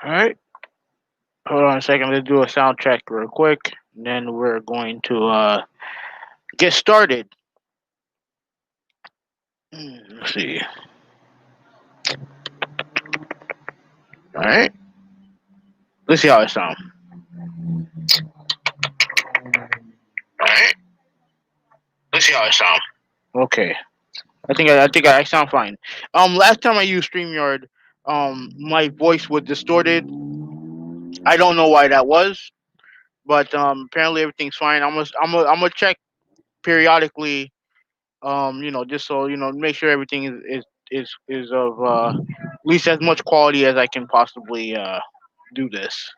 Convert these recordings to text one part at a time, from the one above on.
All right. Hold on a second. Let's do a sound check real quick. And then we're going to get started. Let's see. All right. Let's see how it sounds. All right. Let's see how it sounds. Okay. I sound fine. Last time I used StreamYard, my voice was distorted. I don't know why that was, but apparently everything's fine. I'm gonna check periodically. Just so make sure everything is of at least as much quality as I can possibly do this.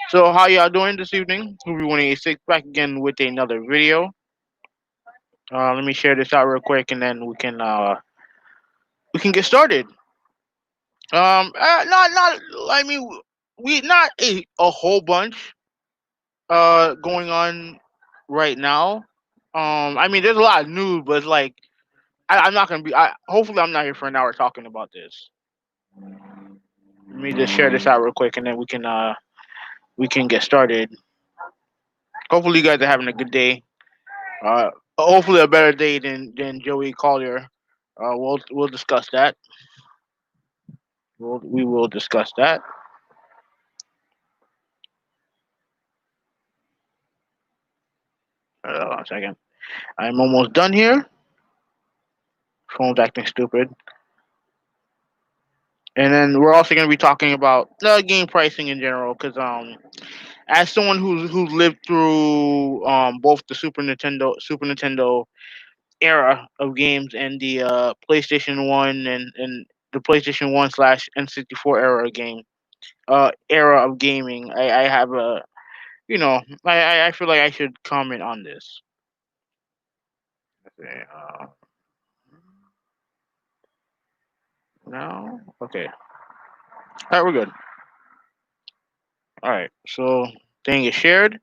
So how y'all doing this evening? Ruby 186 back again with another video. Let me share this out real quick, and then we can get started. Not. I mean, we not a whole bunch going on right now. I mean, there's a lot of news, but it's like I'm not gonna be. Hopefully, I'm not here for an hour talking about this. Let me just share this out real quick, and then we can get started. Hopefully, you guys are having a good day. Uh, Hopefully, a better day than Joey Collier. We'll discuss that. We will discuss that. Hold on a second. I'm almost done here. Phone's acting stupid. And then we're also going to be talking about game pricing in general, because as someone who's lived through both the Super Nintendo era of games and the PlayStation One and the PlayStation One slash N64 era of gaming, I have a I feel like I should comment on this. Okay, no, okay, all right, we're good. All right, so thing is shared.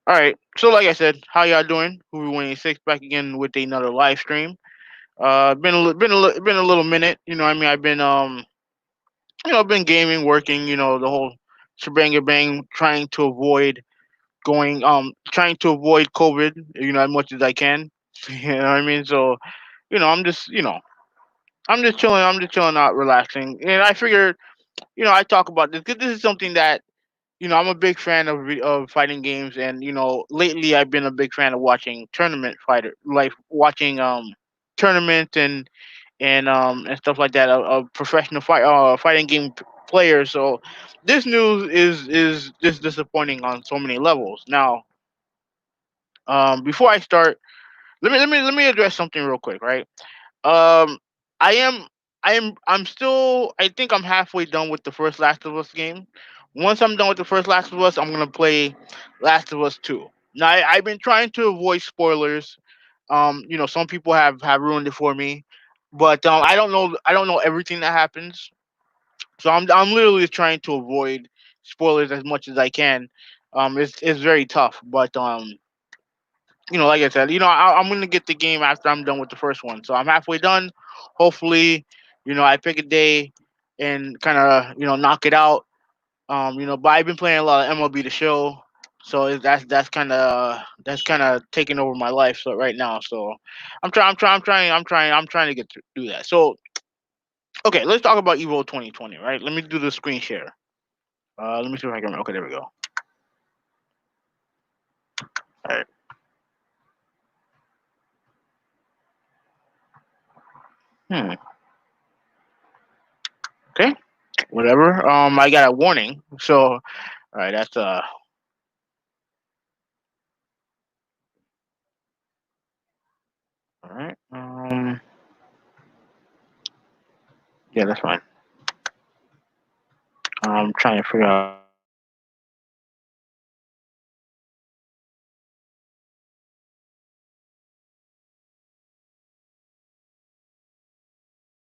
All right, so like I said, how y'all doing? Who 186 back again with another live stream. Been a little minute. I mean, I've been been gaming, working. The whole shebang bang, trying to avoid COVID. As much as I can. You know what I mean? So I'm just chilling. I'm just chilling out, relaxing. And I figured, I talk about this because this is something that I'm a big fan of fighting games, and lately I've been a big fan of watching watching tournaments and stuff like that of professional fighting game players. So this news is just disappointing on so many levels. Now, before I start, let me address something real quick, right? Um, I am I'm still, I think I'm halfway done with the first Last of Us game. Once I'm done with the first Last of Us, I'm gonna play Last of Us 2. Now I've been trying to avoid spoilers. Some people have ruined it for me, but I don't know everything that happens. So I'm literally trying to avoid spoilers as much as I can. It's very tough, but like I said, I'm gonna get the game after I'm done with the first one. So I'm halfway done. Hopefully, I pick a day and kind of knock it out. But I've been playing a lot of MLB The Show, so that's kind of taking over my life so right now. So I'm trying to do that. So okay, let's talk about Evo 2020. Right, let me do the screen share. Let me see if I can. Okay, there we go. All right. Hmm. Okay. Whatever. I got a warning. So all right, that's all right. Yeah, that's fine. I'm trying to figure out.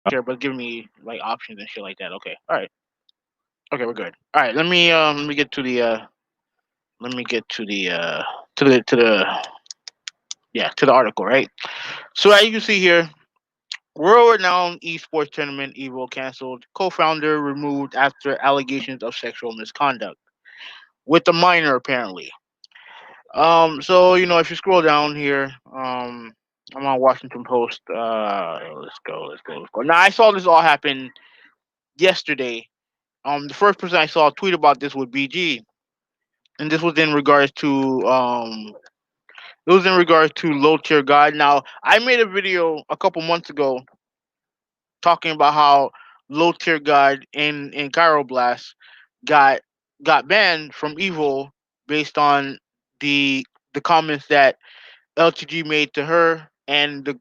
Sure, but giving me like options and shit like that. Okay. All right. Okay, we're good. All right. Let me get to the let me get to the yeah, to the article, right? So as you can see here, World-renowned esports tournament Evo canceled. Co-founder removed after allegations of sexual misconduct with a minor apparently. So if you scroll down here, I'm on Washington Post. Let's go. Now I saw this all happen yesterday. The first person I saw tweet about this was BG, and this was in regards to it was in regards to low tier god. Now I made a video a couple months ago talking about how low tier god in Gyroblast got got banned from Evo based on the the comments that LTG made to her and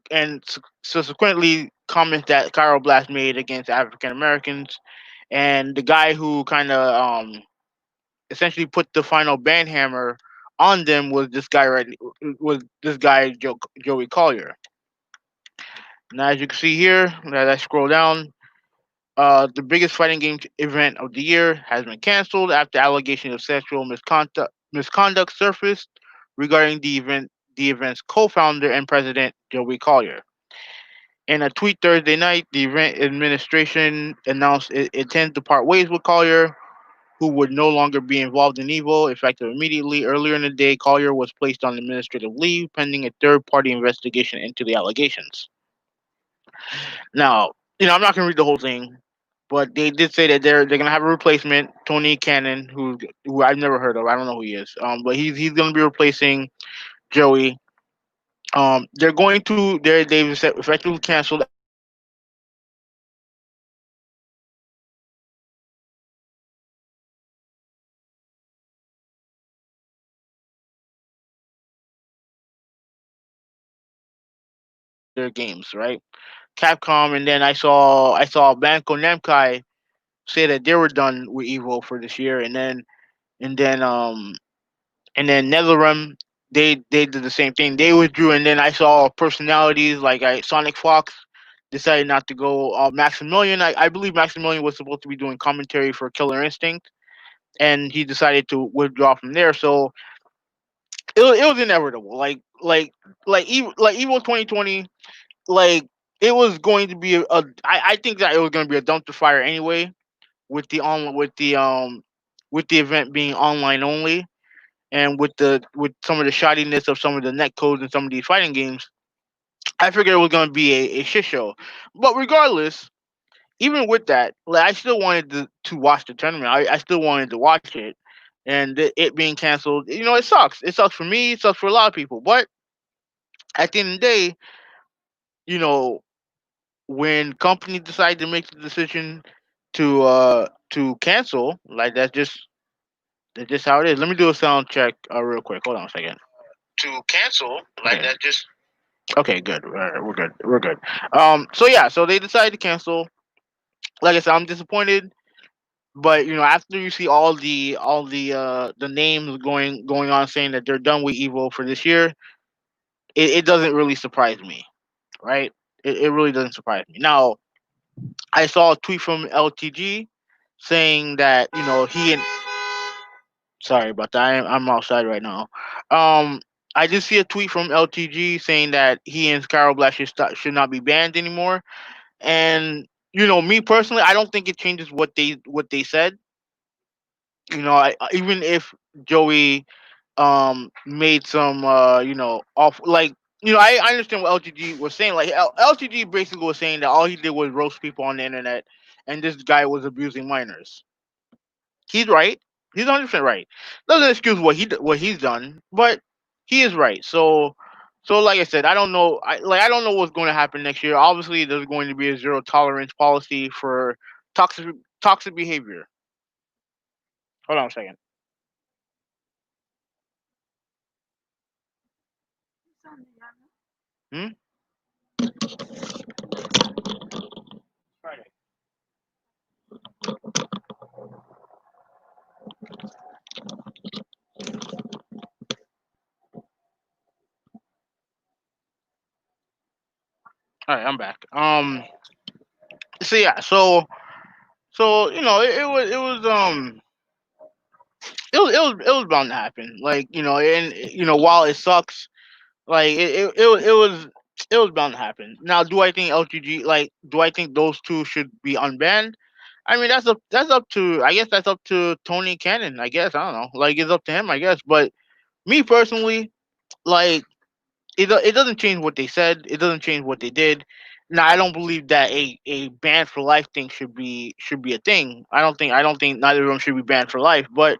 subsequently comments that Gyroblast made against African Americans, and the guy who kind of essentially put the final ban hammer on them was this guy Joey Collier. Now as you can see here, as I scroll down, the biggest fighting game event of the year has been canceled after allegations of sexual misconduct surfaced regarding the event's co-founder and president Joey Collier. In a tweet Thursday night, the event administration announced it intends to part ways with Collier, who would no longer be involved in Evo, effective immediately. Earlier in the day, Collier was placed on administrative leave pending a third-party investigation into the allegations. Now, I'm not gonna read the whole thing, but they did say that they're gonna have a replacement, Tony Cannon, who I've never heard of. I don't know who he is. But he's gonna be replacing Joey. They're going to they've effectively canceled allegations of sexual misconduct against their games, right? Capcom, and then I saw Banco Namkai say that they were done with Evo for this year, and then um and then NetherRealm, they did the same thing. They withdrew, and then I saw personalities like Sonic Fox decided not to go. Maximilian, I believe Maximilian was supposed to be doing commentary for Killer Instinct, and he decided to withdraw from there. So it was inevitable. Like Evo 2020, like it was going to be I think that it was going to be a dumpster fire anyway with the on with the event being online only, and with some of the shoddiness of some of the net codes in some of these fighting games, I figured it was going to be a shit show. But regardless, even with that, like I still wanted to watch the tournament. I still wanted to watch it, and it being canceled, it sucks. It sucks for me. It sucks for a lot of people. But at the end of the day, you know, when companies decide to make the decision to cancel, like that's just how it is. Let me do a sound check real quick. Hold on a second. To cancel, like okay. That just Okay, good. We're good. We're good. So yeah, so they decided to cancel. Like I said, I'm disappointed, but after you see all the names going on saying that they're done with Evo for this year, it doesn't really surprise me, right? It really doesn't surprise me. Now, I saw a tweet from LTG saying that he and sorry about that. I'm outside right now. Um, I did see a tweet from LTG saying that he and Carol Black should not be banned anymore. And me personally, I don't think it changes what they said. Even if Joey made some off like I understand what LTG was saying. Like LTG basically was saying that all he did was roast people on the internet, and this guy was abusing minors. He's right. He's 100% right. Doesn't excuse what he's done, but he is right. So like I said, I don't know. I don't know what's going to happen next year. Obviously, there's going to be a zero tolerance policy for toxic toxic behavior. Hold on a second. Hmm? Friday. All right, I'm back. So yeah, so it was bound to happen. Like and while it sucks, like it was. It was bound to happen. Now, do I think LGG like? Do I think those two should be unbanned? I mean, that's up to. I guess that's up to Tony Cannon. I guess I don't know. Like it's up to him. I guess. But me personally, like it doesn't change what they said. It doesn't change what they did. Now, I don't believe that a ban for life thing should be a thing. I don't think neither of them should be banned for life. But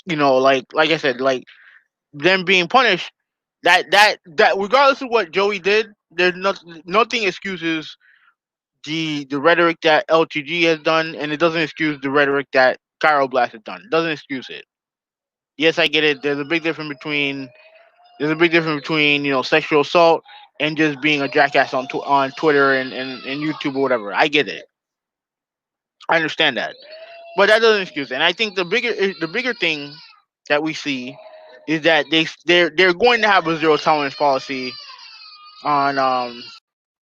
like I said, like them being punished, that regardless of what Joey did, there's nothing excuses the rhetoric that LTG has done, and it doesn't excuse the rhetoric that Cairo Blast has done. It doesn't excuse it. Yes, I get it. There's a big difference between sexual assault and just being a jackass on Twitter and YouTube or whatever. I get it. I understand that, but that doesn't excuse it. And I think the bigger thing that we see is that they're going to have a zero tolerance policy on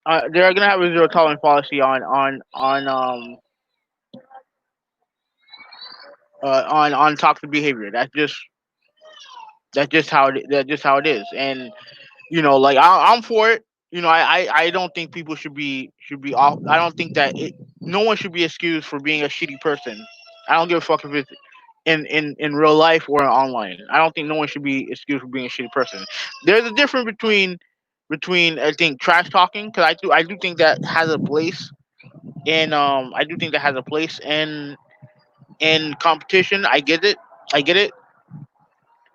they're going to have a zero tolerance policy on toxic behavior. That's just how it is. And like I'm for it. I don't think people should be off. I don't think that no one should be excused for being a shitty person. I don't give a fuck if it's in real life or online. I don't think no one should be excused for being a shitty person. There's a difference between I think trash talking, because I do think that has a place I do think that has a place in competition. I get it,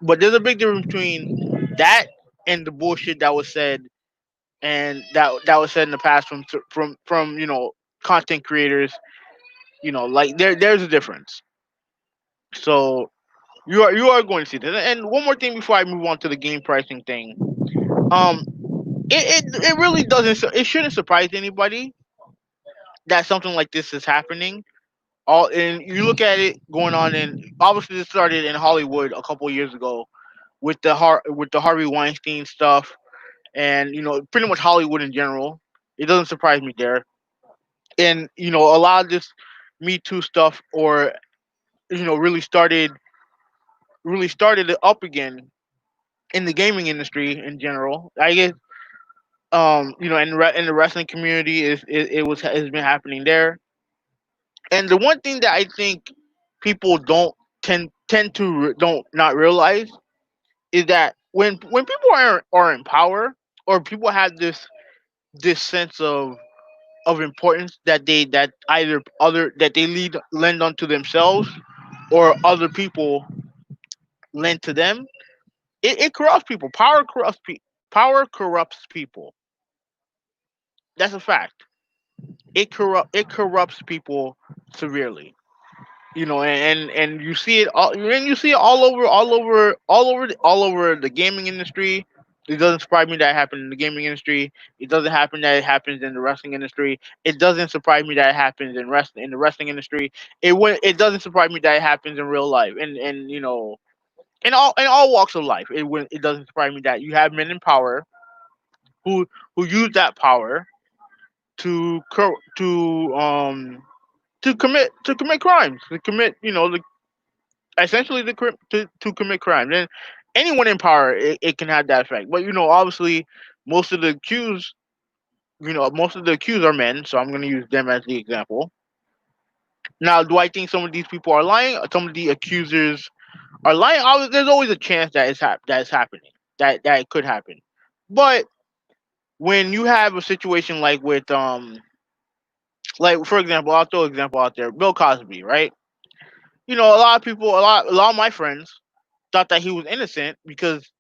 but there's a big difference between that and the bullshit that was said and that was said in the past from content creators. Like there's a difference. So you are going to see that. And one more thing before I move on to the game pricing thing. Um, it really doesn't. It shouldn't surprise anybody that something like this is happening. All and you look at it going on, and obviously this started in Hollywood a couple of years ago with the Harvey Weinstein stuff, and pretty much Hollywood in general. It doesn't surprise me there. And a lot of this Me Too stuff, or really started it up again in the gaming industry in general. I guess in the wrestling community has been happening there. And the one thing that I think people don't tend to don't not realize is that when people are in power, or people have this sense of importance that either other that they lend onto themselves, or other people lend to them. It corrupts people. Power corrupts people. That's a fact. It corrupts people severely. And you see it all over the gaming industry. It doesn't surprise me that it happened in the gaming industry. It doesn't happen that it happens in the wrestling industry. It doesn't surprise me that it happens in the wrestling industry. It doesn't surprise me that it happens in real life, and in all walks of life. It doesn't surprise me that you have men in power who use that power to cor- to commit crimes, to commit essentially to commit crimes. And anyone in power, it can have that effect. But obviously, most of the accused most of the accused are men, so I'm going to use them as the example. Now, do I think some of these people are lying? Some of the accusers are lying. There's always a chance that it's happening, that it could happen. But when you have a situation like for example, I'll throw an example out there, Bill Cosby, right? A lot of people, a lot of my friends thought that he was innocent because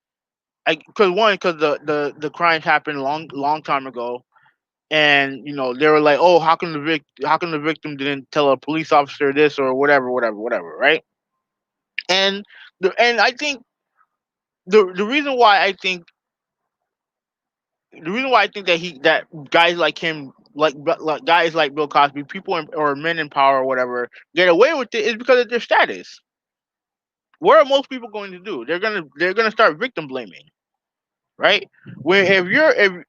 the crimes happened long time ago. And they were like, oh, how come the victim didn't tell a police officer this, or whatever, right? And I think the reason why I think that guys like him, like guys like Bill Cosby, people or men in power or whatever, get away with it is because of their status. What are most people going to do? They're gonna start victim blaming, right? When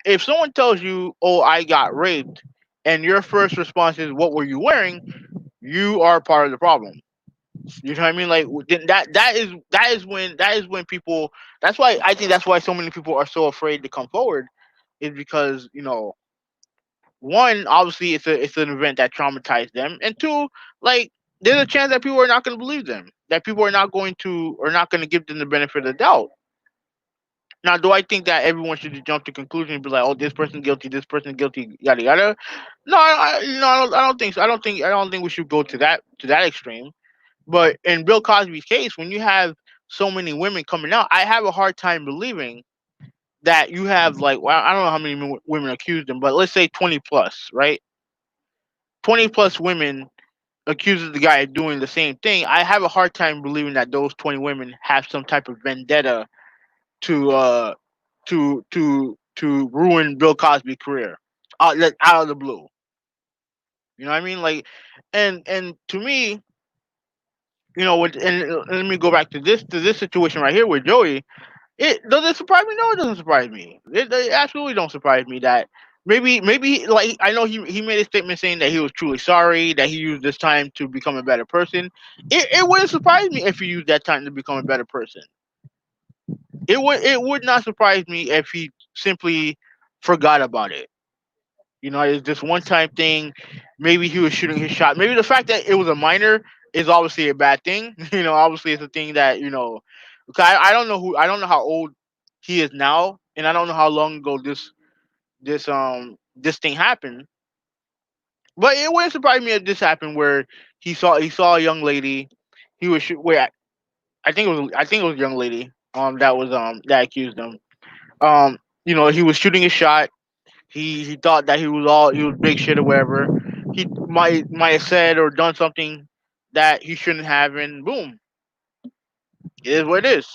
if someone tells you, "Oh, I got raped," and your first response is, "What were you wearing?" You are part of the problem. You know what I mean? Like then that is when people. That's why I think that's why so many people are so afraid to come forward, is because one, obviously it's an event that traumatized them, and two, like there's a chance that people are not going to believe them, that people are not going to give them the benefit of the doubt. Now, do I think that everyone should just jump to conclusion and be like, "Oh, this person guilty, this person guilty, yada yada"? No, no, I don't think so. I don't think we should go to that extreme. But in Bill Cosby's case, when you have so many women coming out, I have a hard time believing that you have like, well, I don't know how many women accused him, but let's say 20 plus, right? 20 plus women accuses the guy of doing the same thing. I have a hard time believing that those 20 women have some type of vendetta to to ruin Bill Cosby's career out of the blue. You know what I mean? Like, and to me, and let me go back to this situation right here with Joey. It does it surprise me? No, it doesn't surprise me. It absolutely don't surprise me that maybe like I know he made a statement saying that he was truly sorry, that he used this time to become a better person. It wouldn't surprise me if he used that time to become a better person. It would not surprise me if he simply forgot about it. It's this one time thing. Maybe he was shooting his shot. Maybe the fact that it was a minor is obviously a bad thing. Obviously it's a thing that because I don't know how old he is now, and I don't know how long ago this thing happened. But it wouldn't surprise me if this happened where he saw a young lady. He was wait, I think it was a young lady that accused him. He was shooting his shot. He thought that he was big shit or whatever. He might have said or done something that he shouldn't have, and boom, it is what it is.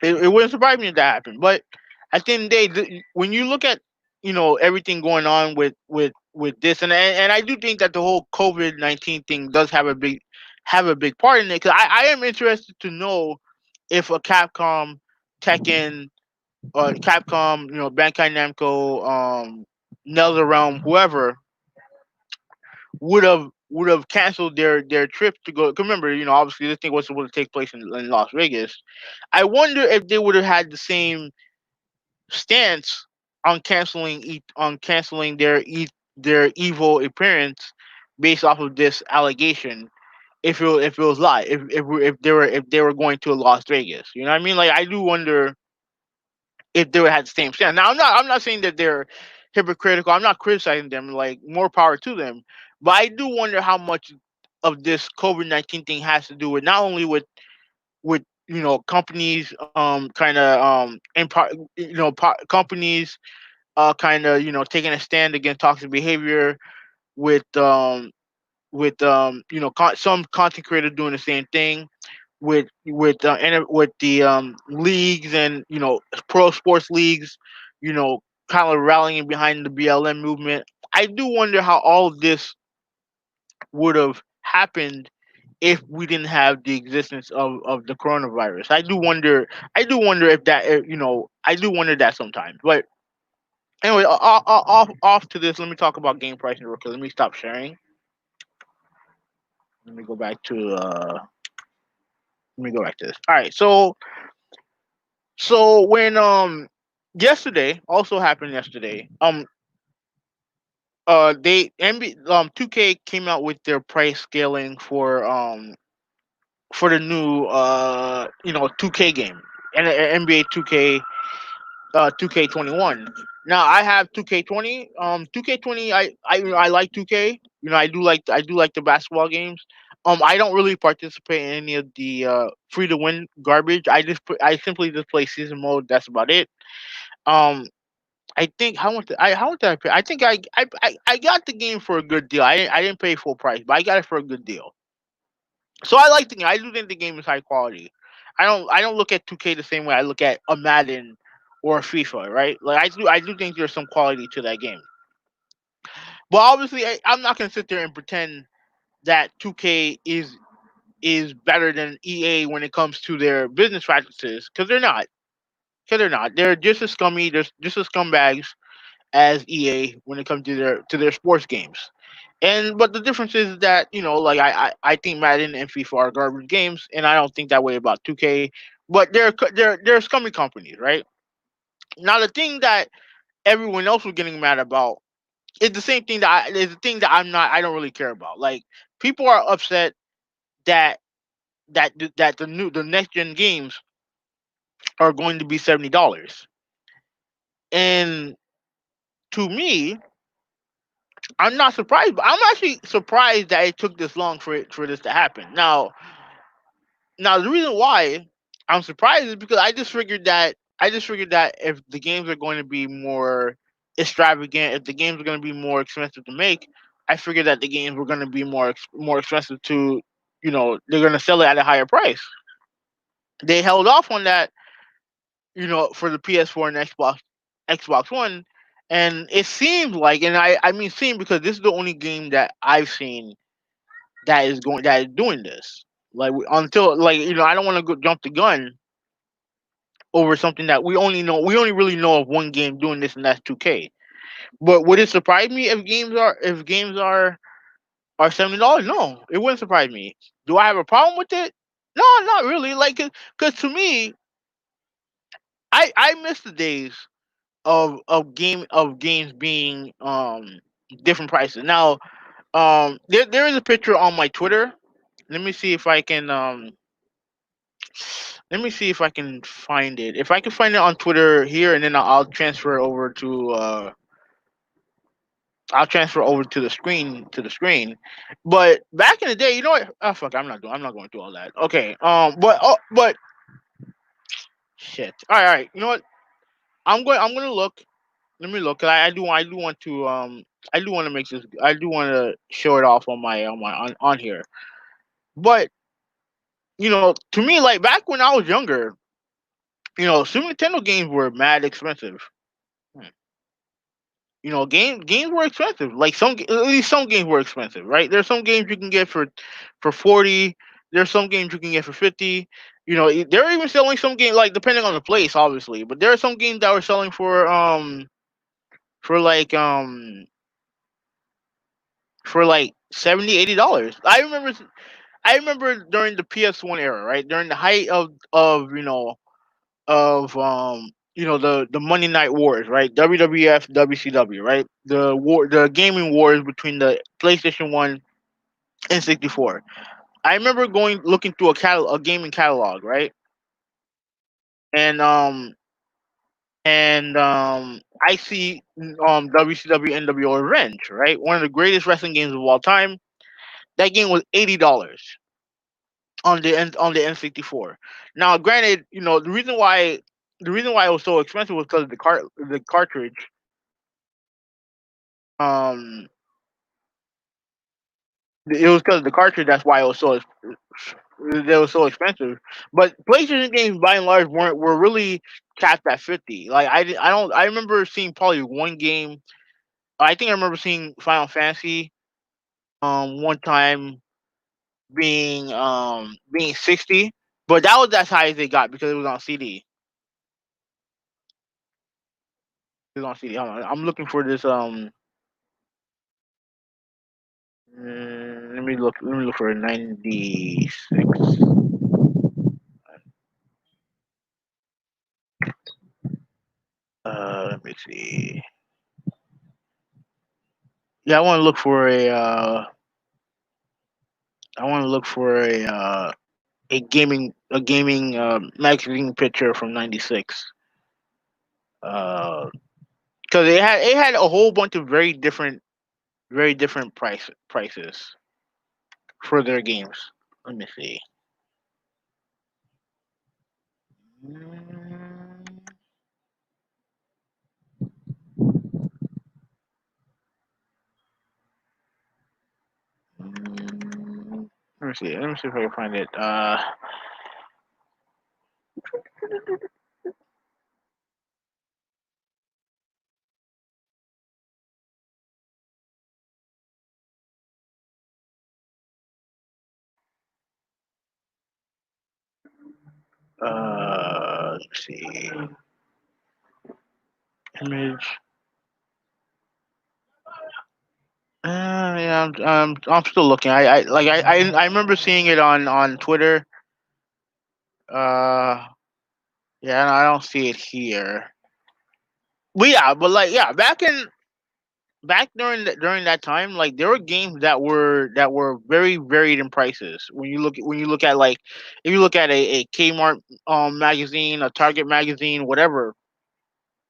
It wouldn't surprise me if that happened. But at the end of the day, when you look at everything going on with this, and I do think that the whole COVID-19 thing does have a big part in it. Because I am interested to know if a Tekken, Capcom, Bandai Namco, NetherRealm, whoever would have canceled their trip to go. 'Cause remember, obviously this thing was supposed to take place in Las Vegas. I wonder if they would have had the same stance on canceling their evil appearance based off of this allegation. If it was live, if they were going to Las Vegas, you know what I mean? Like I do wonder if they would have the same stand. Now I'm not saying that they're hypocritical. I'm not criticizing them. Like more power to them. But I do wonder how much of this COVID-19 thing has to do with not only with companies kind of companies kind of taking a stand against toxic behavior with some content creators doing the same thing with the leagues and pro sports leagues, you know, kind of rallying behind the BLM movement. I do wonder how all of this would have happened if we didn't have the existence of the coronavirus. I do wonder if that I do wonder that sometimes. But anyway, off to this. Let me talk about game pricing real quick. Let me stop sharing. Let me go back to this. All right, so when yesterday also happened yesterday. They NBA 2K came out with their price scaling for the new 2K game and NBA 2K21. Now I have 2K20. 2K20 I like 2K. I do like the basketball games. I don't really participate in any of the free to win garbage. I simply just play season mode. That's about it. Um I think how much did I pay? I think I got the game for a good deal. I didn't pay full price, but I got it for a good deal. So I like the game. I do think the game is high quality. I don't look at 2K the same way I look at a Madden or a FIFA, right? Like I do think there's some quality to that game. But obviously I'm not gonna sit there and pretend that 2K is better than EA when it comes to their business practices because they're not. Because they're not. They're just as scummy. They're just as scumbags as EA when it comes to their sports games. And but the difference is that like I think Madden and FIFA are garbage games, and I don't think that way about 2K. But they're scummy companies, right? Now the thing that everyone else was getting mad about. It's the same thing that it's the thing that I don't really care about. Like, people are upset that that the next gen games are going to be $70. And to me, I'm not surprised. But I'm actually surprised that it took this long for this to happen. Now the reason why I'm surprised is because I just figured that if the games are going to be more extravagant, if the games are going to be more expensive to make, I figured that the games were going to be more expensive to, they're going to sell it at a higher price. They held off on that, for the PS4 and Xbox One, and it seems like, and I mean seem, because this is the only game that I've seen that is doing this. Like, until, like, I don't want to go jump the gun over something that we only really know of one game doing this, and that's 2K. But would it surprise me if games are $70? No, it wouldn't surprise me. Do I have a problem with it? No, not really. Like, cause to me, I miss the days of games being different prices. Now, there is a picture on my Twitter. Let me see if I can let me see if I can find it. If I can find it on Twitter here, and then I'll transfer it over to the screen. But back in the day, you know what? Oh fuck, I'm not going through all that. Okay. But shit. All right. You know what? I'm gonna look. Let me look. 'Cause I do want to I do want to make this. I do want to show it off on here. But, to me, like, back when I was younger, Super Nintendo games were mad expensive. Hmm. Games were expensive. Like, at least some games were expensive, right? There's some games you can get for 40. There's some games you can get for 50. They're even selling some games, like, depending on the place, obviously. But there are some games that were selling for like um for like $70, $80. I remember during the PS1 era, right? During the height of the Monday Night Wars, right? WWF, WCW, right? The gaming wars between the PlayStation 1 and 64. I remember going looking through a gaming catalog, right? And I see WCW NWO Revenge, right? One of the greatest wrestling games of all time. That game was $80 on the N64. Now, granted, the reason why it was so expensive was because the cartridge. Um, it was because of the cartridge. That's why it was so expensive. But PlayStation games, by and large, were really capped at 50. Like, I don't I remember seeing probably one game. I think I remember seeing Final Fantasy one time being 60, but that was as high as they got because it was on CD. It was on CD. Hold on, I'm looking for this. Let me look. Let me look for 96. Let me see. Yeah, I want to look for a. I want to look for a gaming magazine picture from '96. Because it had a whole bunch of very different prices for their games. Let me see. Mm, Let me see. Let me see if I can find it. Let's see. Image. Yeah, I'm still looking. I remember seeing it on Twitter. Uh, yeah, I don't see it here. But yeah, but like yeah, back during that time, like there were games that were very varied in prices. When you look at like if you look at a Kmart magazine, a Target magazine, whatever,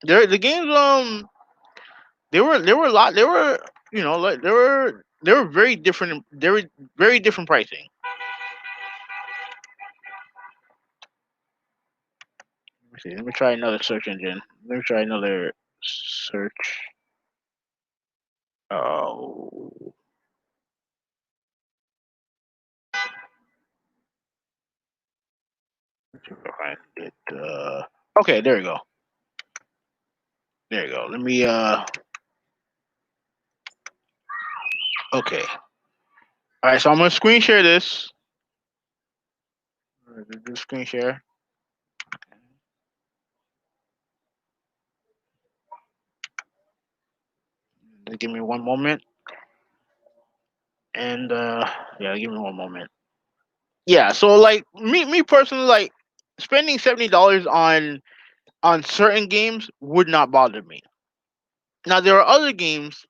the games there were a lot there were like there were very different there were very different pricing. Let me see. Let me try another search engine. Let me try another search. Oh, let's see if I find it. Okay, there you go. There you go. Let me. Okay. All right. So I'm gonna screen share this. Do screen share. Just give me one moment. And yeah, give me one moment. Yeah. So like me personally, like spending $70 on certain games would not bother me. Now there are other games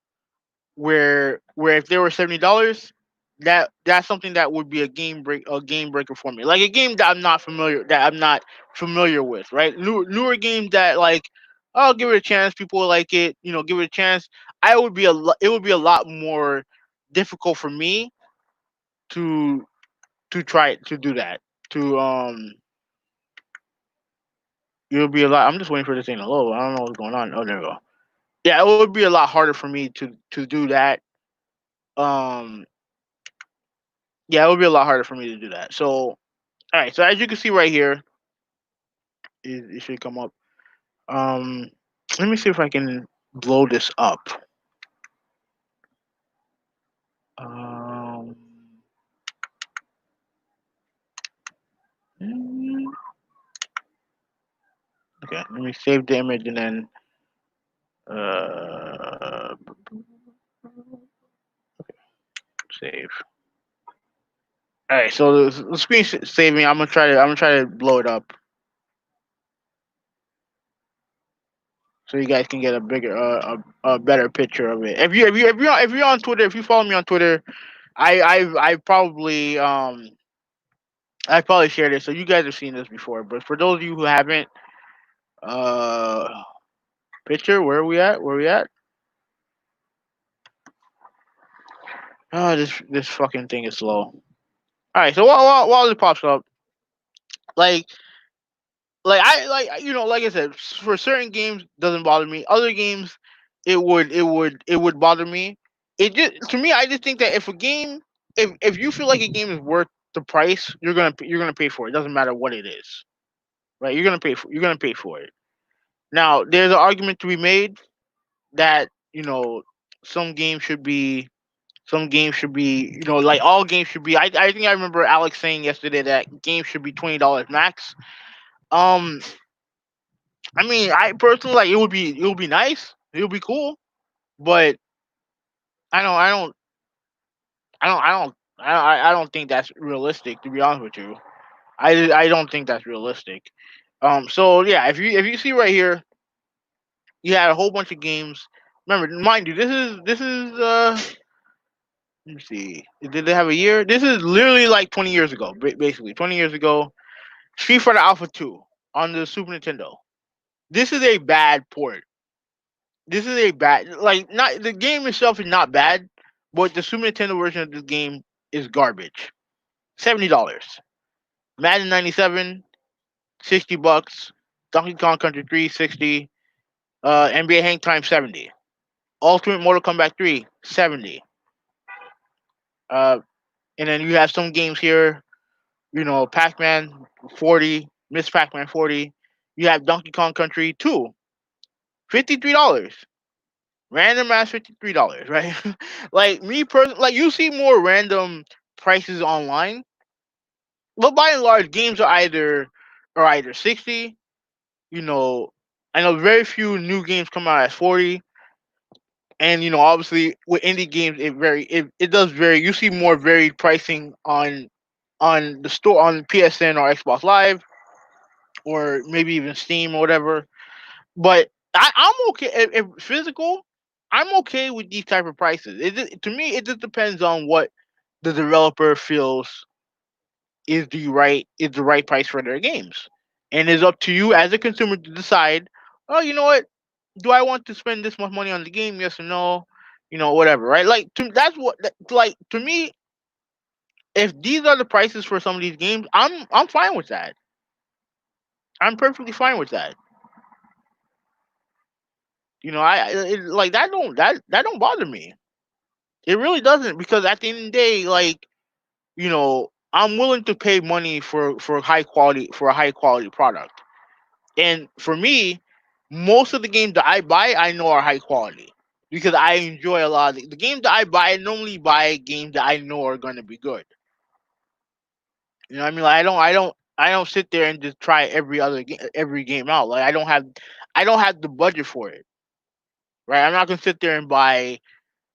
where if they were $70, that's something that would be a game breaker for me. Like a game that I'm not familiar with, right? Newer games that like I'll give it a chance. People will like it, give it a chance. It would be a lot more difficult for me to try to do that. To It would be a lot. I'm just waiting for this thing to load. I don't know what's going on. Oh, there we go. Yeah, it would be a lot harder for me to do that. Um, yeah, it would be a lot harder for me to do that. So, all right. So as you can see right here, it should come up. Um, Let me see if I can blow this up. Um, mm, okay. Let me save the image and then uh, save. All right. So the screen saving. I'm gonna try to blow it up so you guys can get a bigger, a better picture of it. If you're on Twitter, if you follow me on Twitter, I probably I probably shared it, so you guys have seen this before. But for those of you who haven't, uh, picture, where are we at? Where are we at? Oh, this fucking thing is slow. All right, so while it pops up, like like I said, for certain games doesn't bother me. Other games, it would bother me. It just to me, I just think that if you feel like a game is worth the price, you're gonna pay for it. It doesn't matter what it is, right? You're gonna pay for it. Now, there's an argument to be made that some games should be like all games should be. I think I remember Alex saying yesterday that games should be $20 max. Um, I mean, I personally like it would be nice. It would be cool, but I don't I don't I don't I don't I don't think that's realistic. To be honest with you, I don't think that's realistic. So yeah, if you see right here, you had a whole bunch of games. Remember, mind you, this is let me see. Did they have a year? This is literally like 20 years ago, basically 20 years ago. Street Fighter Alpha 2 on the Super Nintendo. This is a bad port. This is a bad like not the game itself is not bad, but the Super Nintendo version of this game is garbage. $70. Madden 97, $60. Donkey Kong Country 3, 60. NBA Hang Time 70. Ultimate Mortal Kombat 3, 70. Uh, and then you have some games here, Pac-Man 40, Miss Pac-Man 40. You have Donkey Kong Country 2, $53. Random ass $53, right? Like me personally, like you see more random prices online, but by and large, games are either 60. You know, I know very few new games come out at 40, and obviously with indie games, it does vary. You see more varied pricing on the store on PSN or Xbox Live or maybe even Steam or whatever. But I'm okay if physical. I'm okay with these type of prices. To me, it just depends on what the developer feels is the right price for their games, and it's up to you as a consumer to decide. Oh, you know what? Do I want to spend this much money on the game? Yes or no? Whatever, right? Like that's like to me. If these are the prices for some of these games, I'm fine with that. I'm perfectly fine with that. Like that don't bother me. It really doesn't because at the end of the day, like I'm willing to pay money for a high quality product. And for me, most of the games that I buy, I know are high quality because I enjoy a lot of the games that I buy. I normally buy games that I know are going to be good. You know what I mean? Like I don't sit there and just try every game out. Like I don't have the budget for it. Right? I'm not gonna sit there and buy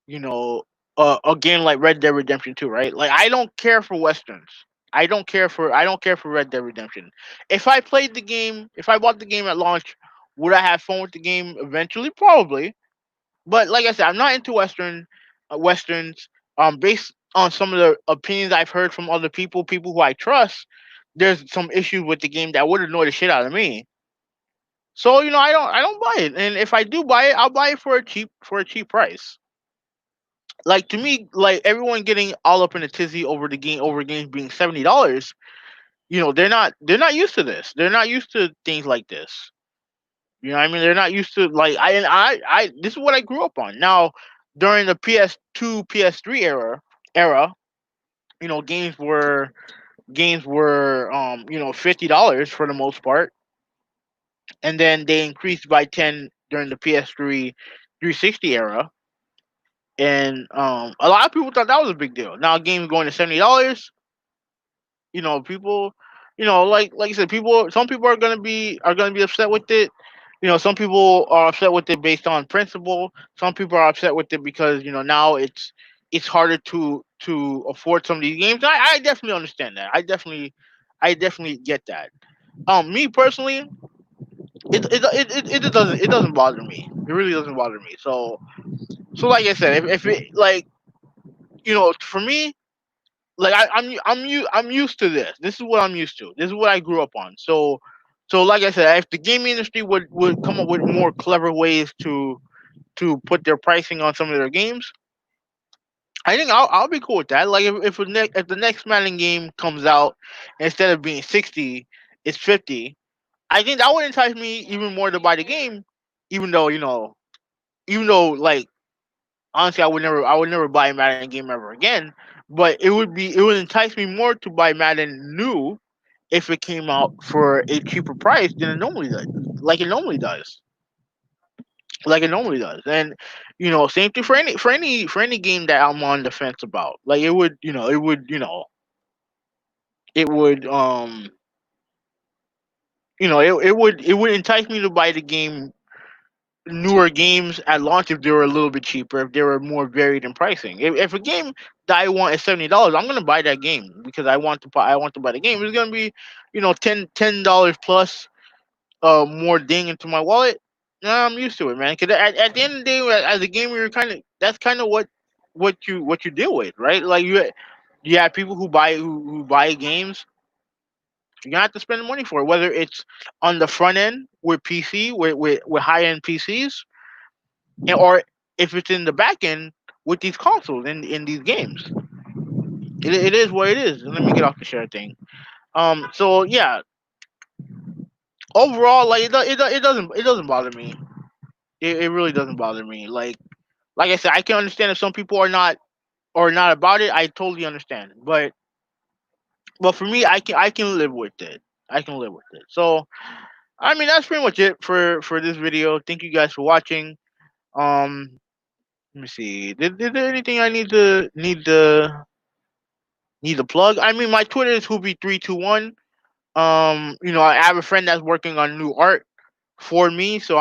you know a game like Red Dead Redemption 2. Right? Like I don't care for westerns. I don't care for Red Dead Redemption. If I bought the game at launch, would I have fun with the game eventually? Probably. But like I said, I'm not into westerns. Based on some of the opinions I've heard from other people who I trust, there's some issues with the game that would annoy the shit out of me. So I don't buy it, and if I do buy it, I'll buy it for a cheap price. Like to me, like everyone getting all up in a tizzy over games being $70. They're not used to this. They're not used to things like this. You know what I mean? They're not used to like I this is what I grew up on. Now during the PS2, PS3 era, games were $50 for the most part, and then they increased by 10 during the PS3 360 era, and a lot of people thought that was a big deal. Now games going to $70, people, like I said, some people are gonna be upset with it. Some people are upset with it based on principle. Some people are upset with it because now it's harder to afford some of these games. I definitely understand that. I definitely get that. Me personally, it doesn't bother me. It really doesn't bother me. So like I said, if it like for me, like I'm used to this. This is what I'm used to. This is what I grew up on. So like I said, if the gaming industry would come up with more clever ways to put their pricing on some of their games, I think I'll be cool with that. Like if the next Madden game comes out, instead of being 60, it's 50. I think that would entice me even more to buy the game, even though like honestly, I would never buy a Madden game ever again. But it would entice me more to buy Madden new if it came out for a cheaper price than it normally does, like it normally does, And same thing for any game that I'm on the fence about. Like it would entice me to buy the game newer games at launch if they were a little bit cheaper, if they were more varied in pricing. If a game that I want is $70, I'm gonna buy that game because I want to buy the game. It's gonna be, $10 plus more ding into my wallet. Nah, I'm used to it, man. Because at the end of the day, as a gamer, that's kind of what you deal with, right? Like you have people who buy games. You have to spend money for it, whether it's on the front end with PC with high end PCs, or if it's in the back end with these consoles in these games. It is what it is. Let me get off the share thing. So yeah, overall, like it doesn't bother me. It really doesn't bother me. Like I said, I can understand if some people are not about it. I totally understand. But for me, I can live with it. I can live with it. So I mean, that's pretty much it for this video. Thank you guys for watching. Um, Let me see. Did there anything I need to plug? I mean, my Twitter is Hoopy321. I have a friend that's working on new art for me, so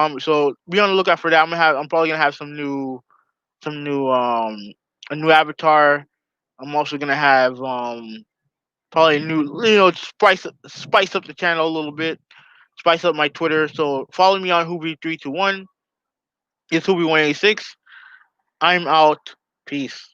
be on the lookout for that. I'm probably gonna have some new a new avatar. I'm also gonna have probably a new, spice up the channel a little bit. spice up my Twitter. So follow me on Hoovy321. It's Hoovy186. I'm out. Peace.